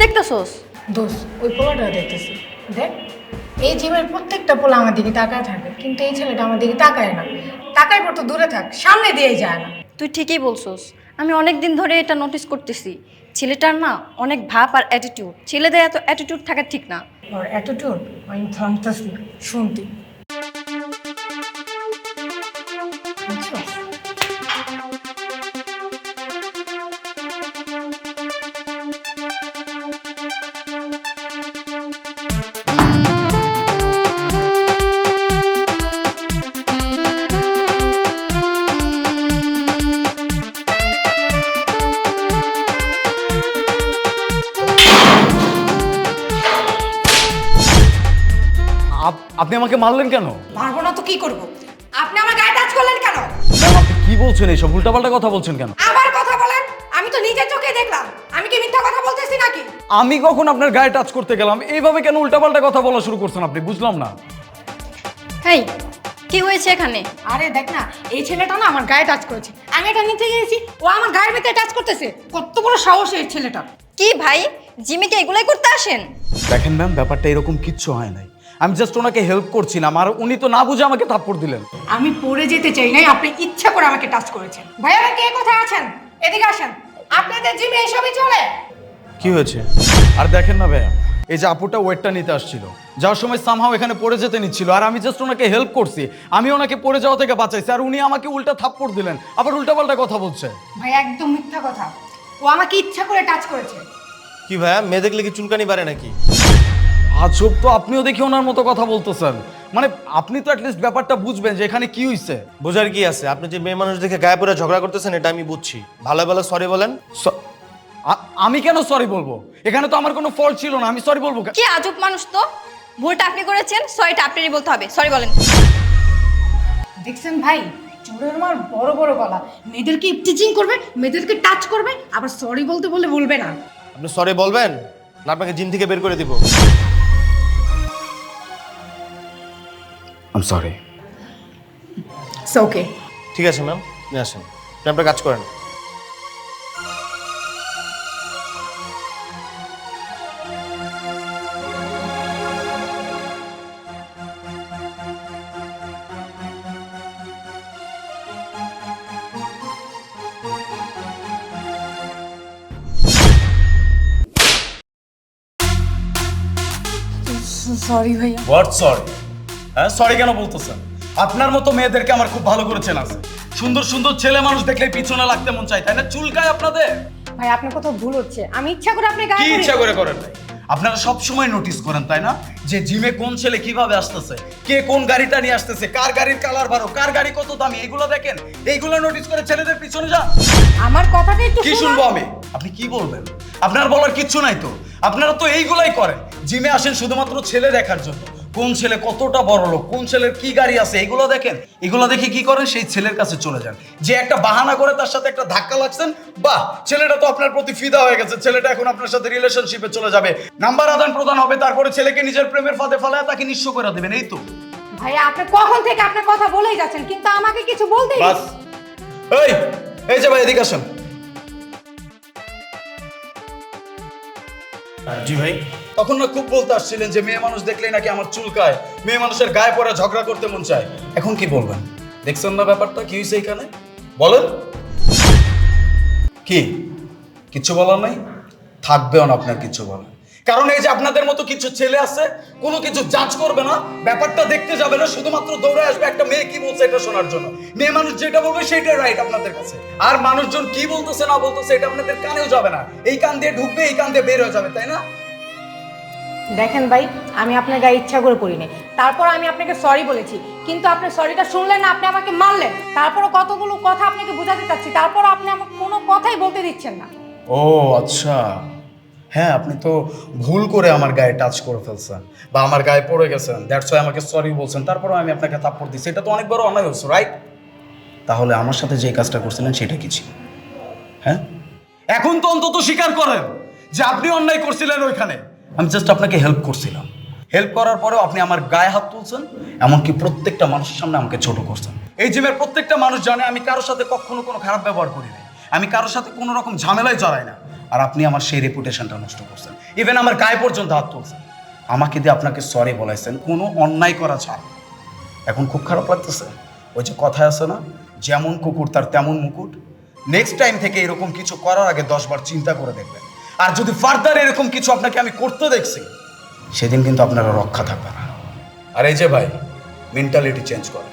দেখতেছস? দোষ ওই পোলাটা দেখতেছি। দেখ, এই জিমের প্রত্যেকটা পোলা আমার দিকে তাকায় থাকে, কিন্তু এই ছেলেটা আমার দিকে তাকায় না। তাকায় পর তো দূরে থাক, সামনে দিয়েই যায় না। তুই ঠিকই বলছস। আমি অনেক দিন ধরে এটা নোটিস করতেছি। ছেলেটার না অনেক ভাব আর অ্যাটিটিউড। ছেলেদের এত অ্যাটিটিউড থাকা ঠিক না। ওর অ্যাটিটিউড আমি থামতেছি শুনতি। বুঝছস? আপনি আমাকে মারলেন কেন? মারবো না তো কি করবো? আপনি আমার গায়ে টাচ করলেন কেন? ম্যাম, আপনি কি বলছেন? এইসব উল্টাপাল্টা কথা বলছেন কেন? আবার কথা বলেন। আমি তো নিজের চোখে দেখলাম। আমি কি মিথ্যা কথা বলতেছি নাকি? আমি কখন আপনার গায়ে টাচ করতে গেলাম? এইভাবে কেন উল্টাপাল্টা কথা বলা শুরু করছেন আপনি? বুঝলাম না। হেই, কি হয়েছে এখানে? আরে দেখ না, এই ছেলেটা না আমার গায়ে টাচ করেছে। আমি এটা নিতে গিয়েছি, ও আমার গায়ের ভিতরে টাচ করতেছে। কত বড় সাহস এই ছেলেটা! কি ভাই, জিমে কি এগুলাই করতে আসেন? দেখেন ম্যাম, ব্যাপারটা এরকম কিচ্ছু হয় নাই। আমি জাস্ট ওনাকে হেল্প করছিলাম, আর উনি তো না বুঝে আমাকে থাপ্পড় দিলেন। আমি পড়ে যেতে চাই নাই, আপনি ইচ্ছা করে আমাকে টাচ করেছেন। ভাইয়া কে কোথায় আছেন? এদিকে আসেন। আপনাদের জিমে এইসবই চলে? কি হয়েছে? আর দেখেন না ভাইয়া, এই যে আপুটা ওয়েটটা নিতে আসছিল, যাওয়ার সময় সামহাও এখানে পড়ে যেতে নিচ্ছিল, আর আমি জাস্ট ওনাকে হেল্প করছি। আমি ওনাকে পড়ে যাওয়া থেকে বাঁচাইছি, আর উনি আমাকে উল্টা থাপ্পড় দিলেন, আবার উল্টাপাল্টা কথা বলছে। ভাই একদম মিথ্যা কথা। ও আমাকে ইচ্ছা করে টাচ করেছে। কি ভাইয়া, মেয়ে দেখলে কি চুলকানি বাড়ে নাকি? আজব তো, আপনিও দেখি ওনার মতো কথা বলতেছেন। মানে আপনি তো অ্যাটলিস্ট ব্যাপারটা বুঝবেন যে এখানে কি হইছে। বোঝার কি আছে? আপনি যে মেয়ে মানুষ দেখে গায়ে পড়ে ঝগড়া করতেছেন এটা আমি বুঝছি। ভালো ভালো সরি বলেন। আমি কেন সরি বলবো? এখানে তো আমার কোনো ফল্ট ছিল না, আমি সরি বলবো কেন? কি আজব মানুষ তো। ভুলটা আপনি করেছেন, সরিটা আপনারই বলতে হবে। সরি বলেন। দেখছেন ভাই, চোরের মার বড় বড় গলা। মেয়েদেরকে টিচিং করবে, মেয়েদেরকে টাচ করবে, আবার সরি বলতে বলে বলবে না। আপনি সরি বলবেন না আপনাকে জিম থেকে বের করে দিব? I am sorry. It's okay. ঠিক আছে ম্যাম, নিয়ে আসেন, আপনি আপনার কাজ করেন। সরি ভাইয়া। What sorry? হ্যাঁ, সরি কেন বলতেছেন? আপনার মতো মেয়েদেরকে আমার খুব ভালো করে চেনা আছে। সুন্দর সুন্দর ছেলে মানুষ দেখলে পিছনে লাগতে মন চায়, তাই না? চুলকায় আপনাদের। ভাই আপনার কোথাও ভুল হচ্ছে। আমি ইচ্ছা করে আপনি কি গায়ে ইচ্ছা করে করেন ভাই? আপনারা সব সময় নোটিস করেন, তাই না, যে জিমে কোন ছেলে কিভাবে আসতেছে, কে কোন গাড়িটা নিয়ে আসতেছে, কার গাড়ির কালার ভালো, কার গাড়ি কত দামি, এইগুলো দেখেন। এইগুলো নোটিস করে ছেলেদের পিছনে যান। আমার কথাটা একটু কি শুনবো আমি? আপনি কি বলবেন? আপনার বলার কিচ্ছু নাই তো। আপনারা তো এইগুলাই করেন। জিমে আসেন শুধুমাত্র ছেলে দেখার জন্য। কোন ছেলে কতটা বড় লোক, কোন ছেলের কি গাড়ি আছে, এগুলো দেখেন। এগুলো দেখে কি করেন? সেই ছেলের কাছে চলে যান। যে একটা বাহানা করে তার সাথে একটা ধাক্কা লাগছেন, বাহ, ছেলেটা তো আপনার প্রতি ফিদা হয়ে গেছে, ছেলেটা এখন আপনার সাথে রিলেশনশিপে চলে যাবে, নাম্বার আদান প্রদান হবে, তারপরে ছেলেকে নিজের প্রেমের ফাঁদে ফেলায় তাকে নিঃস্ব করে দেবেন। এই তো। ভাইয়া আপনি কখন থেকে আপনার কথা বলেই যাচ্ছেন, কিন্তু আমাকে কিছু বলতেই। বাস। এই এই যে ভাই, এদিকে আসেন। জি ভাই। তখন না খুব বলতে আসছিলেন যে মেয়ে মানুষ দেখলেই নাকি আমার চুলকায়, মেয়ে মানুষের গায়ে পড়ে ঝগড়া করতে মন চায়। এখন কি বলবেন? দেখছেন না ব্যাপারটা কি হয়েছে এখানে? বলেন। কি কিচ্ছু বলার নাই? থাকবেও না আপনার কিছু বলার। কারণ এই যে আপনাদের মতো কিছু ছেলে আছে, কোনো কিছু জাজ করবে না, ব্যাপারটা দেখতে যাবে না, শুধুমাত্র দৌড়ে আসবে একটা মেয়ে কি বলছে এটা শোনার জন্য। মেয়ে মানুষ যেটা বলবে সেটাই রাইট আপনাদের কাছে। আর মানুষজন কি বলতেছে না বলতেছে এটা আপনাদের কানেও যাবে না। এই কান দিয়ে ঢুকবে, এই কান দিয়ে বের হয়ে যাবে, তাই না? দেখেন ভাই, আমি আপনার গায়ে ইচ্ছা করে পড়িনি। তারপর আমি আপনাকে সরি বলেছি, কিন্তু আপনি সরিটা শুনলেন না, আপনি আমাকে মারলেন। তারপরও কতগুলো কথা আপনাকে বোঝাতে চাচ্ছি, তারপরও আপনি আমাকে কোনো কথাই বলতে দিচ্ছেন না। ও আচ্ছা, হ্যাঁ, আপনি তো ভুল করে আমার গায়ে টাচ করে ফেলছেন বা আমার গায়ে পড়ে গেছেন, দ্যাটস ওয়াই আমাকে সরি বলছেন, তারপরও আমি আপনাকে থাপ্পড় দিচ্ছি। এটা তো অনেক বড় অন্যায় হচ্ছে, রাইট? তাহলে আমার সাথে যে কাজটা করছিলেন সেটা কি ছিল? হ্যাঁ, এখন তো অন্তত স্বীকার করেন যে আপনি অন্যায় করছিলেন ওইখানে। আমি জাস্ট আপনাকে হেল্প করছিলাম। হেল্প করার পরেও আপনি আমার গায়ে হাত তুলছেন, এমনকি প্রত্যেকটা মানুষের সামনে আমাকে ছোট করছেন। এই জিমের প্রত্যেকটা মানুষ জানে আমি কারোর সাথে কখনো কোনো খারাপ ব্যবহার করি না, আমি কারোর সাথে কোনো রকম ঝামেলায় জড়াই না। আর আপনি আমার সেই রেপুটেশনটা নষ্ট করছেন, ইভেন আমার গায়ে পর্যন্ত হাত তুলছেন, আমাকে দিয়ে আপনাকে সরি বলাইছেন কোনো অন্যায় করা ছাড়া। এখন খুব খারাপ লাগতেছে। ওই যে কথায় আছে না, যেমন কুকুর তার তেমন মুকুট। নেক্সট টাইম থেকে এরকম কিছু করার আগে 10 বার চিন্তা করে দেখবেন। আর যদি ফার্দার এরকম কিছু আপনাকে আমি করতে দেখছি, সেদিন কিন্তু আপনারা রক্ষা থাকবে না। আর এই যে ভাই, মেন্টালিটি চেঞ্জ করে।